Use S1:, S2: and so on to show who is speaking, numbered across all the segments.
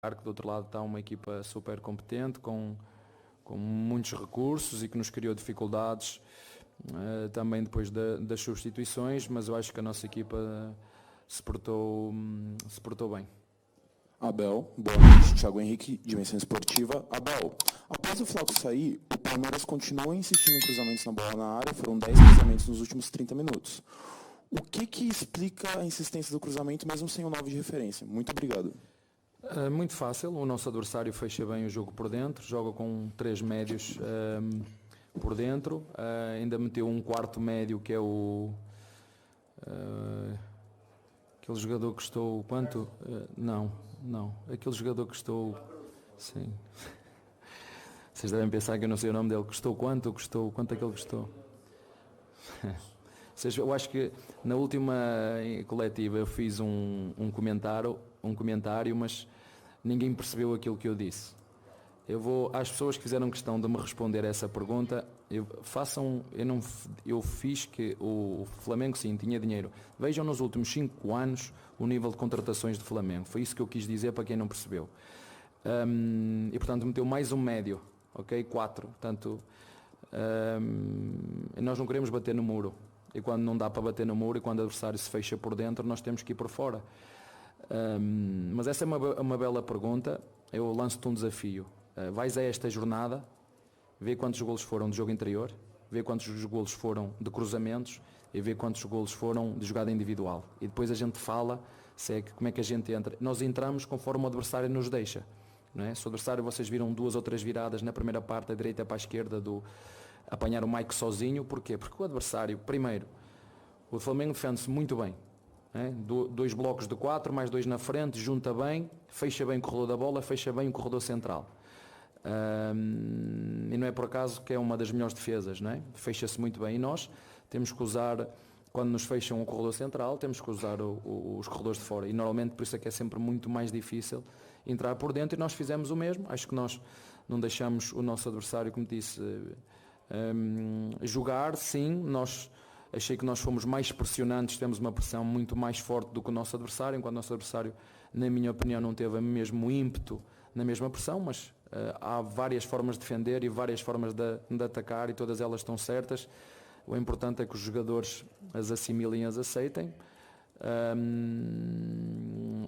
S1: que do outro lado está uma equipa super competente, com muitos recursos e que nos criou dificuldades também depois das substituições, mas eu acho que a nossa equipa se portou bem.
S2: Abel, boa noite, Thiago Henrique, Dimensão Esportiva. Abel, após o Flaco sair, o Palmeiras continuou insistindo em cruzamentos na bola na área, foram 10 cruzamentos nos últimos 30 minutos. O que explica a insistência do cruzamento, mesmo sem o 9 de referência? Muito obrigado.
S1: Muito fácil, o nosso adversário fecha bem o jogo por dentro, joga com 3 médios por dentro, ainda meteu um quarto médio que é aquele jogador que custou quanto? Não, aquele jogador que custou, sim, vocês devem pensar que eu não sei o nome dele, quanto é que ele custou? Eu acho que na última coletiva eu fiz um comentário, mas ninguém percebeu aquilo que eu disse. Às pessoas que fizeram questão de me responder essa pergunta, eu fiz que o Flamengo sim tinha dinheiro. Vejam nos últimos 5 anos o nível de contratações do Flamengo. Foi isso que eu quis dizer para quem não percebeu. E portanto meteu mais um médio, ok? 4. Portanto, nós não queremos bater no muro. E quando não dá para bater no muro e quando o adversário se fecha por dentro, nós temos que ir por fora. Mas essa é uma bela pergunta. Eu lanço-te um desafio. Vais a esta jornada, vê quantos golos foram de jogo interior, vê quantos golos foram de cruzamentos e vê quantos golos foram de jogada individual. E depois a gente fala como é que a gente entra. Nós entramos conforme o adversário nos deixa. Não é? Se o adversário, vocês viram 2 ou 3 viradas na primeira parte, da direita para a esquerda, apanhar o Mike sozinho. Porquê? Porque o adversário, primeiro, o Flamengo defende-se muito bem. 2 blocos de 4, mais 2 na frente, junta bem, fecha bem o corredor da bola, fecha bem o corredor central. E não é por acaso que é uma das melhores defesas, não é? Fecha-se muito bem. E nós temos que usar, quando nos fecham o corredor central, temos que usar os corredores de fora. E normalmente por isso é que é sempre muito mais difícil entrar por dentro, e nós fizemos o mesmo. Acho que nós não deixamos o nosso adversário, como disse, jogar. Sim, achei que nós fomos mais pressionantes, temos uma pressão muito mais forte do que o nosso adversário, enquanto o nosso adversário, na minha opinião, não teve o mesmo ímpeto na mesma pressão, mas há várias formas de defender e várias formas de atacar, e todas elas estão certas. O importante é que os jogadores as assimilem e as aceitem.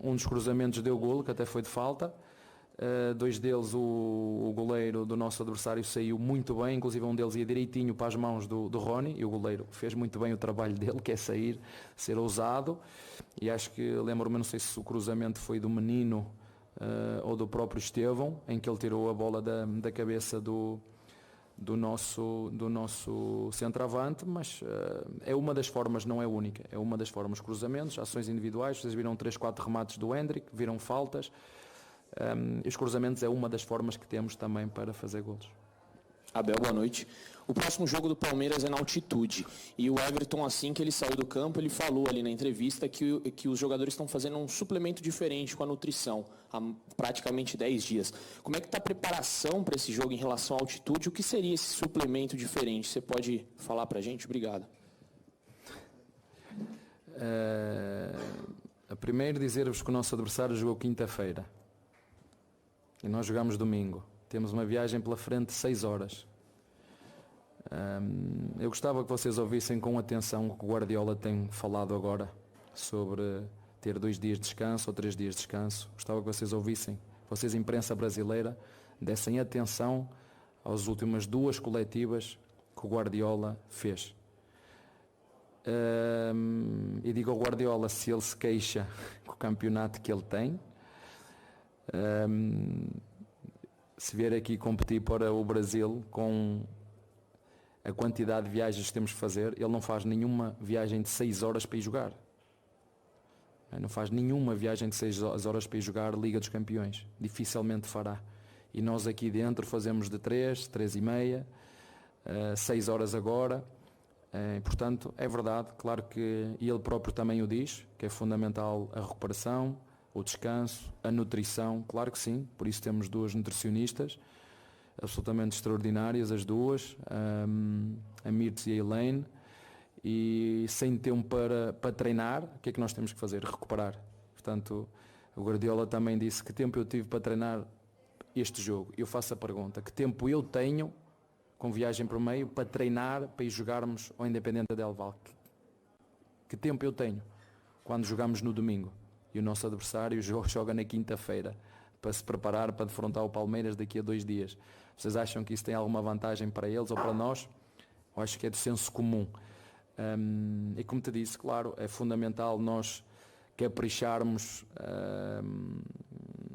S1: Um dos cruzamentos deu golo, que até foi de falta. 2 deles o goleiro do nosso adversário saiu muito bem, inclusive um deles ia direitinho para as mãos do Rony, e o goleiro fez muito bem o trabalho dele, que é sair, ser ousado. E acho que, lembro-me, não sei se o cruzamento foi do Menino ou do próprio Estevão, em que ele tirou a bola da cabeça do nosso centroavante, mas é uma das formas, não é única, é uma das formas. Cruzamentos, ações individuais, vocês viram 3, 4 remates do Hendrick, viram faltas. Os cruzamentos é uma das formas que temos também para fazer golos.
S2: Abel, boa noite. O próximo jogo do Palmeiras é na altitude. E o Everton, assim que ele saiu do campo, ele falou ali na entrevista que os jogadores estão fazendo um suplemento diferente com a nutrição há praticamente 10 dias. Como é que está a preparação para esse jogo em relação à altitude? O que seria esse suplemento diferente? Você pode falar para a gente? Obrigado.
S1: Primeiro dizer-vos que o nosso adversário jogou quinta-feira. E nós jogamos domingo. Temos uma viagem pela frente de 6 horas. Eu gostava que vocês ouvissem com atenção o que o Guardiola tem falado agora sobre ter 2 dias de descanso ou 3 dias de descanso. Gostava que vocês ouvissem, vocês, imprensa brasileira, dessem atenção às últimas 2 coletivas que o Guardiola fez. E digo ao Guardiola, se ele se queixa com o campeonato que ele tem, se vier aqui competir para o Brasil com a quantidade de viagens que temos que fazer, ele não faz nenhuma viagem de 6 horas para ir jogar. Não faz nenhuma viagem de 6 horas para ir jogar Liga dos Campeões. Dificilmente fará. E nós aqui dentro fazemos de 3, 3 e meia, 6 horas agora. Portanto, é verdade, claro que ele próprio também o diz, que é fundamental a recuperação, o descanso, a nutrição, claro que sim. Por isso temos 2 nutricionistas absolutamente extraordinárias, as 2, a Mirtz e a Elaine. E sem tempo para treinar, o que é que nós temos que fazer? Recuperar. Portanto, O Guardiola também disse que tempo eu tive para treinar este jogo. Eu faço a pergunta, que tempo eu tenho, com viagem por meio, para treinar, para ir jogarmos ao Independente Del Valle? Que tempo eu tenho quando jogamos no domingo e o nosso adversário joga na quinta-feira para se preparar para defrontar o Palmeiras daqui a 2 dias? Vocês acham que isso tem alguma vantagem para eles ou para nós? Eu acho que é de senso comum. E como te disse, claro, é fundamental nós capricharmos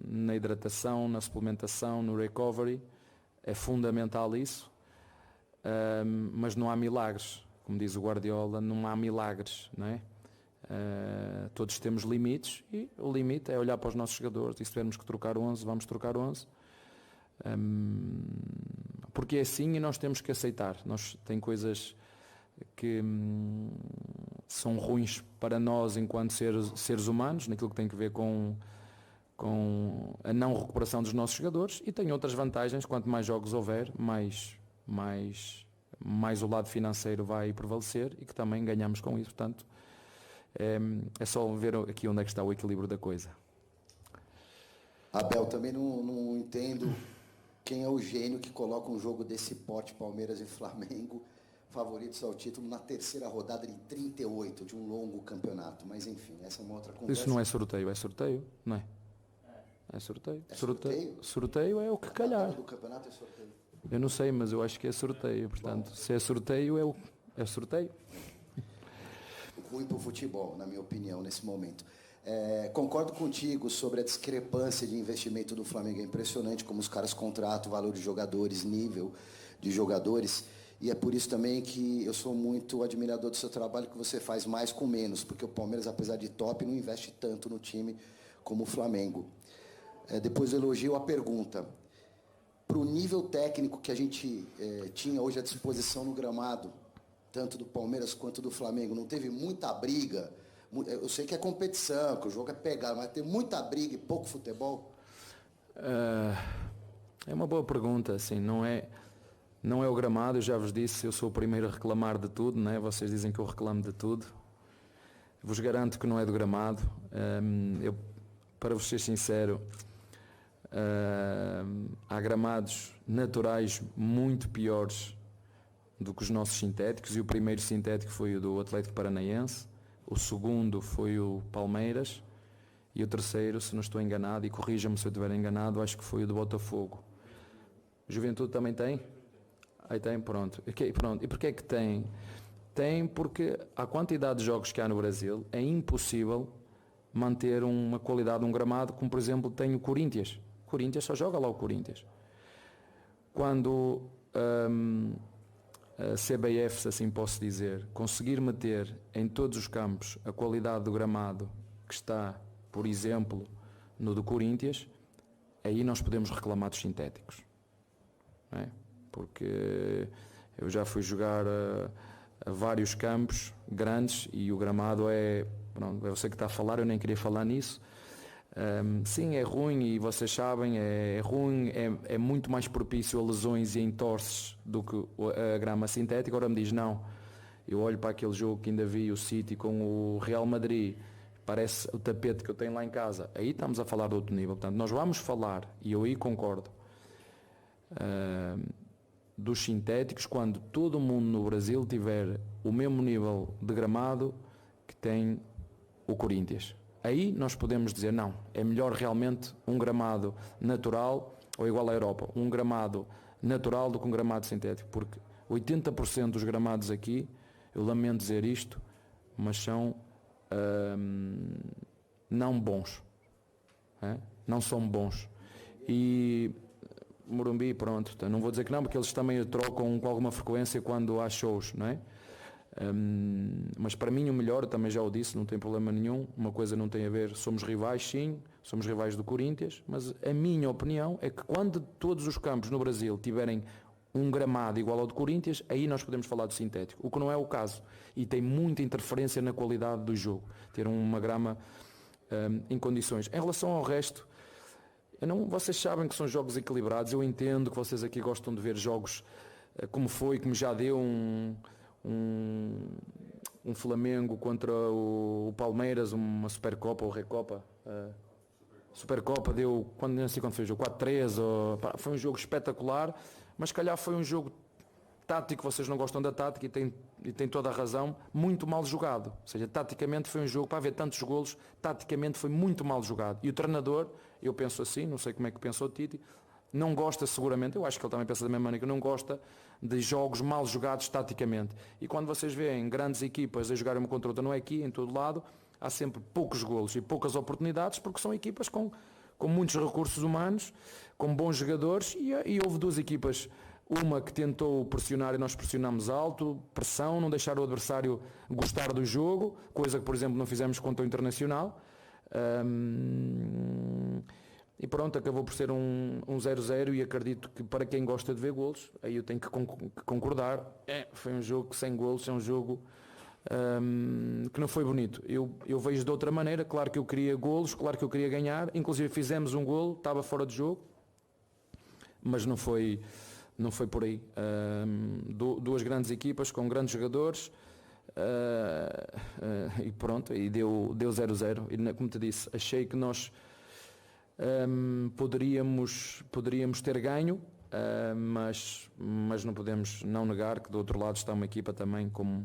S1: na hidratação, na suplementação, no recovery. É fundamental isso. Mas não há milagres. Como diz o Guardiola, não há milagres, não é? Todos temos limites e o limite é olhar para os nossos jogadores e se tivermos que trocar 11, vamos trocar 11. Porque é assim e nós temos que aceitar. Tem coisas que são ruins para nós enquanto seres humanos, naquilo que tem a ver com a não recuperação dos nossos jogadores, e tem outras vantagens. Quanto mais jogos houver, mais o lado financeiro vai prevalecer e que também ganhamos com isso. Portanto, é só ver aqui onde é que está o equilíbrio da coisa.
S3: Abel, também não entendo quem é o gênio que coloca um jogo desse porte, Palmeiras e Flamengo, favoritos ao título, na terceira rodada de 38 de um longo campeonato. Mas enfim, essa é uma outra conversa.
S1: Isso não é sorteio, não é? É sorteio.
S3: É sorteio?
S1: Sorteio é o que calhar.
S3: Do campeonato é sorteio.
S1: Eu não sei, mas eu acho que é sorteio. Portanto, se é sorteio, é sorteio.
S3: Ruim para o futebol, na minha opinião, nesse momento. Concordo contigo sobre a discrepância de investimento do Flamengo. É impressionante como os caras contratam valor de jogadores, nível de jogadores. E é por isso também que eu sou muito admirador do seu trabalho, que você faz mais com menos. Porque o Palmeiras, apesar de top, não investe tanto no time como o Flamengo. Depois do elogio, a pergunta. Para o nível técnico que a gente tinha hoje à disposição no gramado, tanto do Palmeiras quanto do Flamengo, não teve muita briga? Eu sei que é competição, que o jogo é pegado, mas tem muita briga e pouco futebol?
S1: É uma boa pergunta, assim, não é o gramado. Eu já vos disse, eu sou o primeiro a reclamar de tudo, né? Vocês dizem que eu reclamo de tudo. Vos garanto que não é do gramado. Para vos ser sincero, há gramados naturais muito piores do que os nossos sintéticos, e o primeiro sintético foi o do Atlético Paranaense, o segundo foi o Palmeiras, e o terceiro, se não estou enganado, e corrija-me se eu estiver enganado, acho que foi o do Botafogo. Juventude também tem? Aí tem, pronto. Pronto. E porquê é que tem? Tem porque a quantidade de jogos que há no Brasil é impossível manter uma qualidade de um gramado, como por exemplo tem o Corinthians. O Corinthians só joga lá o Corinthians. Quando a CBF, se assim posso dizer, conseguir meter em todos os campos a qualidade do gramado que está, por exemplo, no do Corinthians, aí nós podemos reclamar dos sintéticos. Não é? Porque eu já fui jogar a vários campos grandes e o gramado pronto, eu sei que está a falar, eu nem queria falar nisso. Sim, é ruim, e vocês sabem, é ruim, é muito mais propício a lesões e a entorces do que a grama sintética. Agora me diz, não, eu olho para aquele jogo que ainda vi, o City com o Real Madrid, parece o tapete que eu tenho lá em casa, aí estamos a falar de outro nível. Portanto, nós vamos falar, e eu aí concordo, dos sintéticos quando todo mundo no Brasil tiver o mesmo nível de gramado que tem o Corinthians. Aí nós podemos dizer, não, é melhor realmente um gramado natural, ou igual à Europa, um gramado natural do que um gramado sintético, porque 80% dos gramados aqui, eu lamento dizer isto, mas são não bons. Não são bons. E Morumbi, pronto, não vou dizer que não, porque eles também trocam com alguma frequência quando há shows, não é? Mas para mim o melhor, também já o disse, não tem problema nenhum, uma coisa não tem a ver, somos rivais sim, somos rivais do Corinthians, mas a minha opinião é que quando todos os campos no Brasil tiverem um gramado igual ao do Corinthians, aí nós podemos falar do sintético, o que não é o caso, e tem muita interferência na qualidade do jogo, ter uma grama em condições. Em relação ao resto, vocês sabem que são jogos equilibrados, eu entendo que vocês aqui gostam de ver jogos como já deu um Flamengo contra o Palmeiras, uma Supercopa ou Recopa. Supercopa deu, não sei quando foi o jogo, 4-3, foi um jogo espetacular, mas se calhar foi um jogo tático, vocês não gostam da tática e têm toda a razão, muito mal jogado. Ou seja, taticamente foi um jogo, para haver tantos golos, taticamente foi muito mal jogado. E o treinador, eu penso assim, não sei como é que pensou o Tite, não gosta seguramente, eu acho que ele também pensa da mesma maneira, que não gosta de jogos mal jogados taticamente. E quando vocês veem grandes equipas a jogarem uma contra outra, não é aqui, em todo lado, há sempre poucos golos e poucas oportunidades, porque são equipas com muitos recursos humanos, com bons jogadores, e houve duas equipas. Uma que tentou pressionar e nós pressionamos alto, pressão, não deixar o adversário gostar do jogo, coisa que, por exemplo, não fizemos contra o Internacional. E pronto, acabou por ser um 0-0 e acredito que para quem gosta de ver golos, aí eu tenho que concordar, foi um jogo sem golos, é um jogo que não foi bonito. Eu vejo de outra maneira, claro que eu queria golos, claro que eu queria ganhar, inclusive fizemos um golo, estava fora de jogo, mas não foi por aí. Duas grandes equipas com grandes jogadores e pronto, e deu 0-0. E como te disse, achei que nós poderíamos ter ganho, mas não podemos não negar que do outro lado está uma equipa também com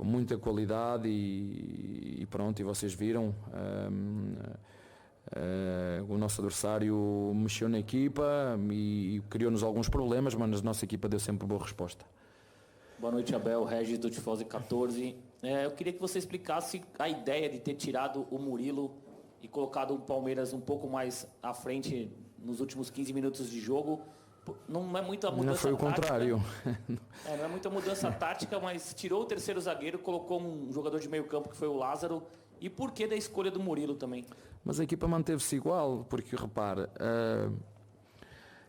S1: muita qualidade e pronto, e vocês viram. O nosso adversário mexeu na equipa e criou-nos alguns problemas, mas a nossa equipa deu sempre boa resposta.
S4: Boa noite, Abel. Regis do Tifose 14. Eu queria que você explicasse a ideia de ter tirado o Murilo e colocado o Palmeiras um pouco mais à frente nos últimos 15 minutos de jogo. Não é muita mudança tática.
S1: Não foi o contrário.
S4: Não é muita mudança tática, mas tirou o terceiro zagueiro, colocou um jogador de meio campo que foi o Lázaro. E por que da escolha do Murilo também?
S1: Mas a equipa manteve-se igual, porque repara,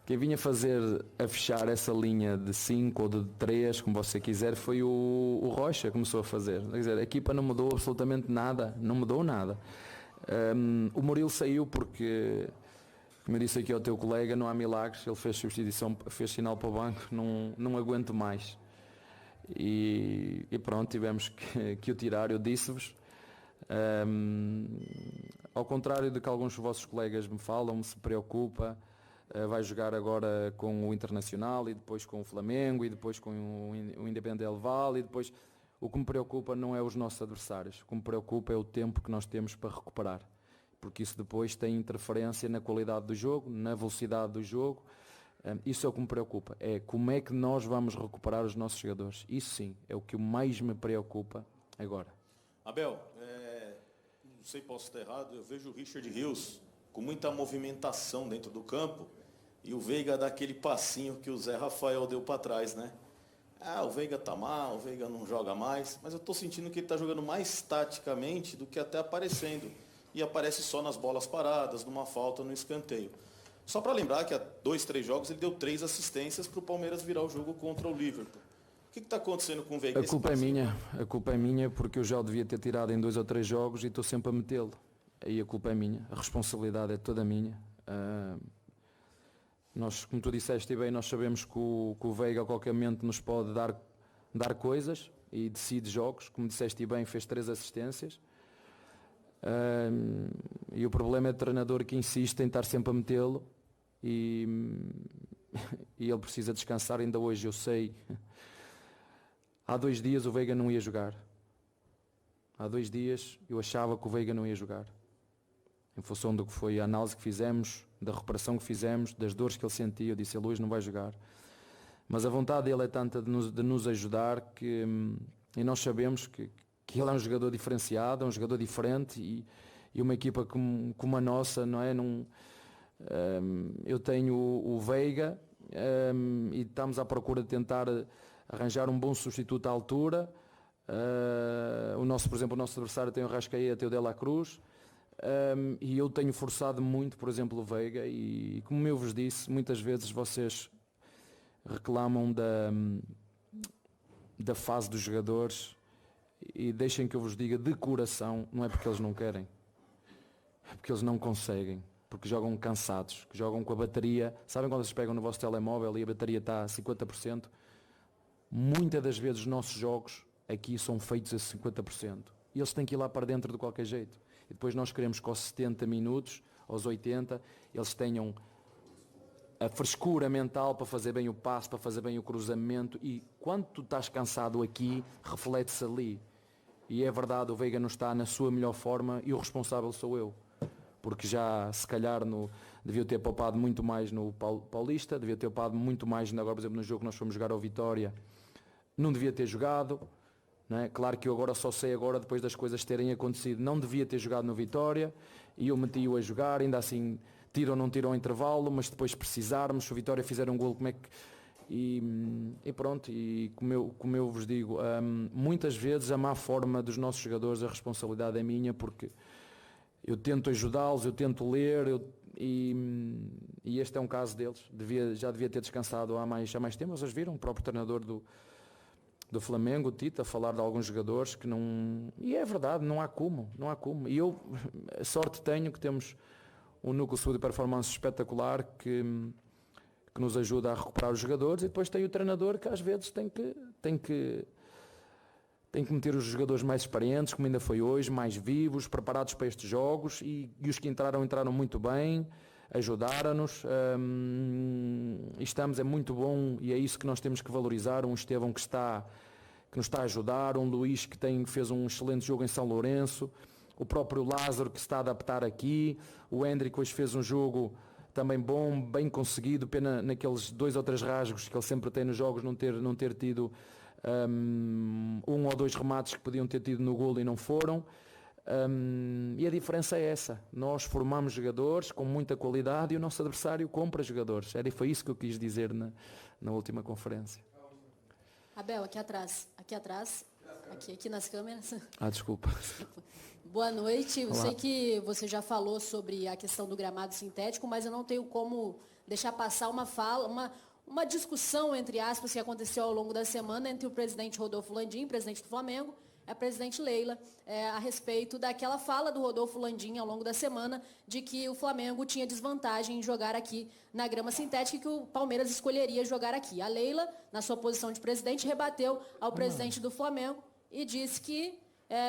S1: quem vinha a fechar essa linha de 5 ou de 3, como você quiser, foi o Rocha que começou a fazer. Quer dizer, a equipa não mudou absolutamente nada, não mudou nada. O Murilo saiu porque, como eu disse aqui ao teu colega, não há milagres, ele fez substituição, fez sinal para o banco, não aguento mais. E pronto, tivemos que o tirar, eu disse-vos. Ao contrário do que alguns dos vossos colegas me falam, se preocupa, vai jogar agora com o Internacional e depois com o Flamengo e depois com o Independente Del Valle e depois... O que me preocupa não é os nossos adversários, o que me preocupa é o tempo que nós temos para recuperar, porque isso depois tem interferência na qualidade do jogo, na velocidade do jogo. Isso é o que me preocupa, é como é que nós vamos recuperar os nossos jogadores. Isso sim, é o que mais me preocupa agora.
S5: Abel, não sei, posso estar errado, eu vejo o Richard Rios com muita movimentação dentro do campo e o Veiga dá aquele passinho que o Zé Rafael deu para trás, né? O Veiga tá mal, o Veiga não joga mais, mas eu estou sentindo que ele está jogando mais taticamente do que até aparecendo. E aparece só nas bolas paradas, numa falta, no escanteio. Só para lembrar que há 2, 3 jogos ele deu 3 assistências para o Palmeiras virar o jogo contra o Liverpool. O que está acontecendo com o Veiga?
S1: A culpa é minha porque eu já o devia ter tirado em 2 ou 3 jogos e estou sempre a metê-lo. Aí a culpa é minha, a responsabilidade é toda minha. Nós, como tu disseste bem, nós sabemos que o Veiga a qualquer momento nos pode dar coisas e decide jogos, como disseste bem, fez 3 assistências. E o problema é o treinador que insiste em estar sempre a metê-lo e ele precisa descansar. Ainda hoje eu sei, há 2 dias o Veiga não ia jogar. Há 2 dias eu achava que o Veiga não ia jogar. Em função do que foi a análise que fizemos, da recuperação que fizemos, das dores que ele sentia, eu disse, ele hoje não vai jogar. Mas a vontade dele é tanta de nos ajudar e nós sabemos que ele é um jogador diferenciado, é um jogador diferente e uma equipa como a nossa, não é? Eu tenho o Veiga e estamos à procura de tentar arranjar um bom substituto à altura. Por exemplo, o nosso adversário tem o Rascaeta, tem o De La Cruz. E eu tenho forçado muito, por exemplo, o Veiga e como eu vos disse, muitas vezes vocês reclamam da fase dos jogadores e deixem que eu vos diga de coração, não é porque eles não querem, é porque eles não conseguem, porque jogam cansados, que jogam com a bateria, sabem quando vocês pegam no vosso telemóvel e a bateria está a 50%? Muitas das vezes os nossos jogos aqui são feitos a 50% e eles têm que ir lá para dentro de qualquer jeito. E depois nós queremos que aos 70 minutos, aos 80, eles tenham a frescura mental para fazer bem o passe, para fazer bem o cruzamento, e quando tu estás cansado aqui, reflete-se ali. E é verdade, o Veiga não está na sua melhor forma e o responsável sou eu. Porque já, se calhar, devia ter poupado muito mais no Paulista, devia ter poupado muito mais, agora, por exemplo, no jogo que nós fomos jogar ao Vitória, não devia ter jogado. Não é? Claro que eu agora só sei agora, depois das coisas terem acontecido, não devia ter jogado no Vitória, e eu meti-o a jogar, ainda assim, tira ou não tira ao intervalo, mas depois precisarmos, se o Vitória fizer um golo, como é que... E pronto, e como eu vos digo, muitas vezes a má forma dos nossos jogadores, a responsabilidade é minha, porque eu tento ajudá-los, eu tento ler, e este é um caso deles. Já devia ter descansado há mais tempo. Vocês viram o próprio treinador do Flamengo, o Tite, a falar de alguns jogadores que não... E é verdade, não há como. E eu, a sorte tenho que temos um núcleo de saúde e performance espetacular que nos ajuda a recuperar os jogadores, e depois tem o treinador que às vezes tem que meter os jogadores mais experientes, como ainda foi hoje, mais vivos, preparados para estes jogos, e os que entraram muito bem, ajudaram-nos, e é muito bom, e é isso que nós temos que valorizar. Um Estevão que nos está a ajudar, um Luís que fez um excelente jogo em São Lourenço, o próprio Lázaro que se está a adaptar aqui, o Hendrick hoje fez um jogo também bom, bem conseguido, pena naqueles 2 ou 3 rasgos que ele sempre tem nos jogos não ter tido 1 ou 2 remates que podiam ter tido no golo e não foram. E a diferença é essa: nós formamos jogadores com muita qualidade e o nosso adversário compra jogadores. Foi isso que eu quis dizer na última conferência.
S6: Abel, aqui atrás, aqui nas câmeras.
S1: Desculpa.
S6: Boa noite. Eu
S1: Olá.
S6: sei que você já falou sobre a questão do gramado sintético, mas eu não tenho como deixar passar uma discussão, entre aspas, que aconteceu ao longo da semana entre o presidente Rodolfo Landim, presidente do Flamengo, e a presidente Leila, a respeito daquela fala do Rodolfo Landim ao longo da semana de que o Flamengo tinha desvantagem em jogar aqui na grama sintética e que o Palmeiras escolheria jogar aqui. A Leila, na sua posição de presidente, rebateu ao presidente do Flamengo e disse que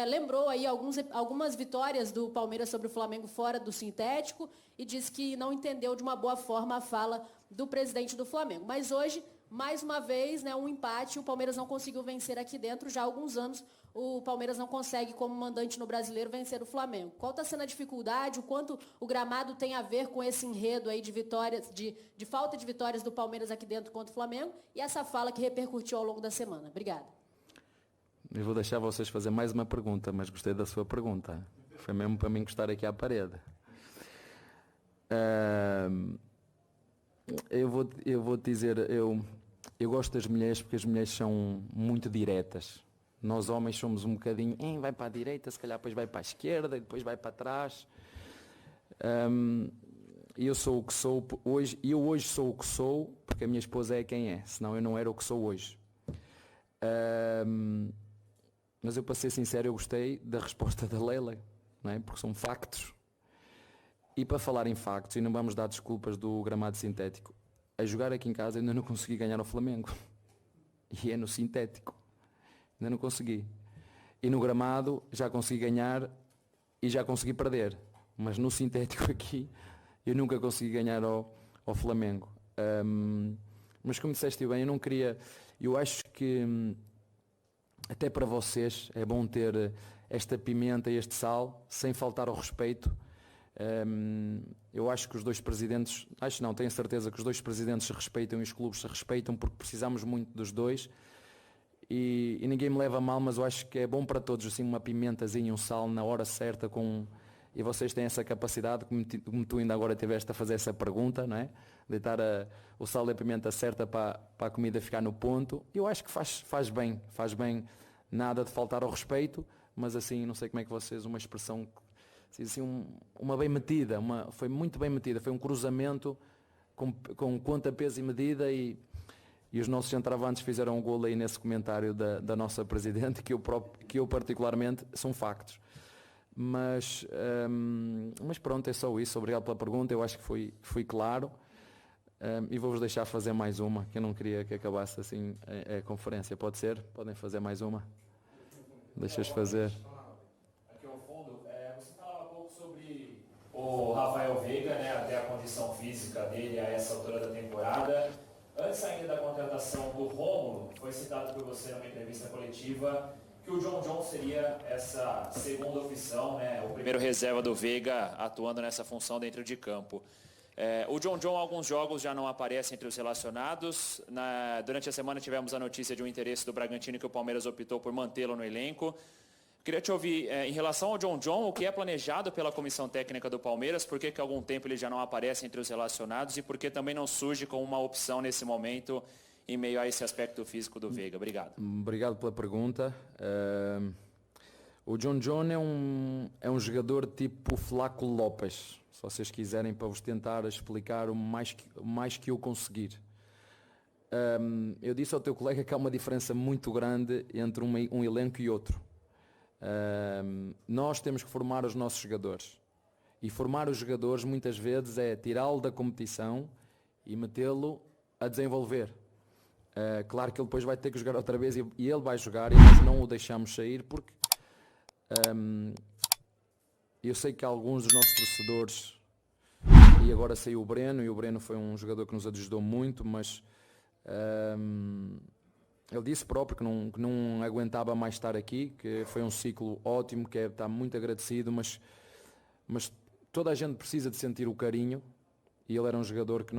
S6: lembrou aí algumas vitórias do Palmeiras sobre o Flamengo fora do sintético e disse que não entendeu de uma boa forma a fala do presidente do Flamengo. Mas hoje, mais uma vez, um empate, o Palmeiras não conseguiu vencer aqui dentro. Já há alguns anos o Palmeiras não consegue, como mandante no Brasileiro, vencer o Flamengo. Qual está sendo a dificuldade, o quanto o gramado tem a ver com esse enredo aí de vitórias, de falta de vitórias do Palmeiras aqui dentro contra o Flamengo, e essa fala que repercutiu ao longo da semana? Obrigada.
S1: Eu vou deixar vocês fazer mais uma pergunta, mas gostei da sua pergunta. Foi mesmo para mim encostar aqui à parede. Eu vou te dizer, eu gosto das mulheres porque as mulheres são muito diretas. Nós homens somos um bocadinho, vai para a direita, se calhar depois vai para a esquerda e depois vai para trás. Eu sou o que sou hoje, e eu hoje sou o que sou porque a minha esposa é quem é, senão eu não era o que sou hoje. Mas eu, para ser sincero, eu gostei da resposta da Leila, não é? Porque são factos. E para falar em factos, e não vamos dar desculpas do gramado sintético, a jogar aqui em casa ainda não consegui ganhar ao Flamengo. E é no sintético. Ainda não consegui. E no gramado já consegui ganhar e já consegui perder. Mas no sintético aqui eu nunca consegui ganhar ao Flamengo. Mas como disseste bem, eu não queria... Eu acho que até para vocês é bom ter esta pimenta e este sal, sem faltar ao respeito. Eu acho que os dois presidentes, tenho a certeza que os dois presidentes se respeitam e os clubes se respeitam, porque precisamos muito dos dois. E ninguém me leva a mal, mas eu acho que é bom para todos, assim, uma pimentazinha, um sal na hora certa, e vocês têm essa capacidade, como tu ainda agora tiveste a fazer essa pergunta, não é? Deitar o sal e a pimenta certa para a comida ficar no ponto. Eu acho que faz bem, nada de faltar ao respeito, mas assim, não sei como é que vocês, uma expressão, assim, uma bem metida, foi muito bem metida, foi um cruzamento com conta, peso e medida, e os nossos centroavantes fizeram um golo aí nesse comentário da nossa presidente, que eu particularmente, são factos. Mas pronto, é só isso. Obrigado pela pergunta, eu acho que fui claro. E vou-vos deixar fazer mais uma, que eu não queria que acabasse assim a conferência. Pode ser? Podem fazer mais uma? Deixa-os fazer.
S4: Aqui ao fundo, você falava um pouco sobre o
S7: o Rafael Veiga, né, até a condição física dele a essa altura da temporada. Antes ainda da contratação do Rômulo, foi citado por você numa entrevista coletiva que o John John seria essa segunda opção, né, o primeiro reserva do Veiga atuando nessa função dentro de campo. O John John, alguns jogos já não aparece entre os relacionados. Durante a semana tivemos a notícia de um interesse do Bragantino que o Palmeiras optou por mantê-lo no elenco. Queria te ouvir, em relação ao John John, o que é planejado pela comissão técnica do Palmeiras, por que há algum tempo ele já não aparece entre os relacionados e por que também não surge como uma opção nesse momento em meio a esse aspecto físico do Veiga? Obrigado.
S1: Obrigado pela pergunta. O John John é um jogador tipo Flaco Lopes, se vocês quiserem, para vos tentar explicar o mais que eu conseguir. Eu disse ao teu colega que há uma diferença muito grande entre um elenco e outro. Nós temos que formar os nossos jogadores. E formar os jogadores muitas vezes é tirá-lo da competição e metê-lo a desenvolver. Claro que ele depois vai ter que jogar outra vez e ele vai jogar e nós não o deixamos sair porque eu sei que alguns dos nossos torcedores, e agora saiu o Breno, e o Breno foi um jogador que nos ajudou muito, mas ele disse próprio que não aguentava mais estar aqui, que foi um ciclo ótimo, que está muito agradecido, mas toda a gente precisa de sentir o carinho, e ele era um jogador que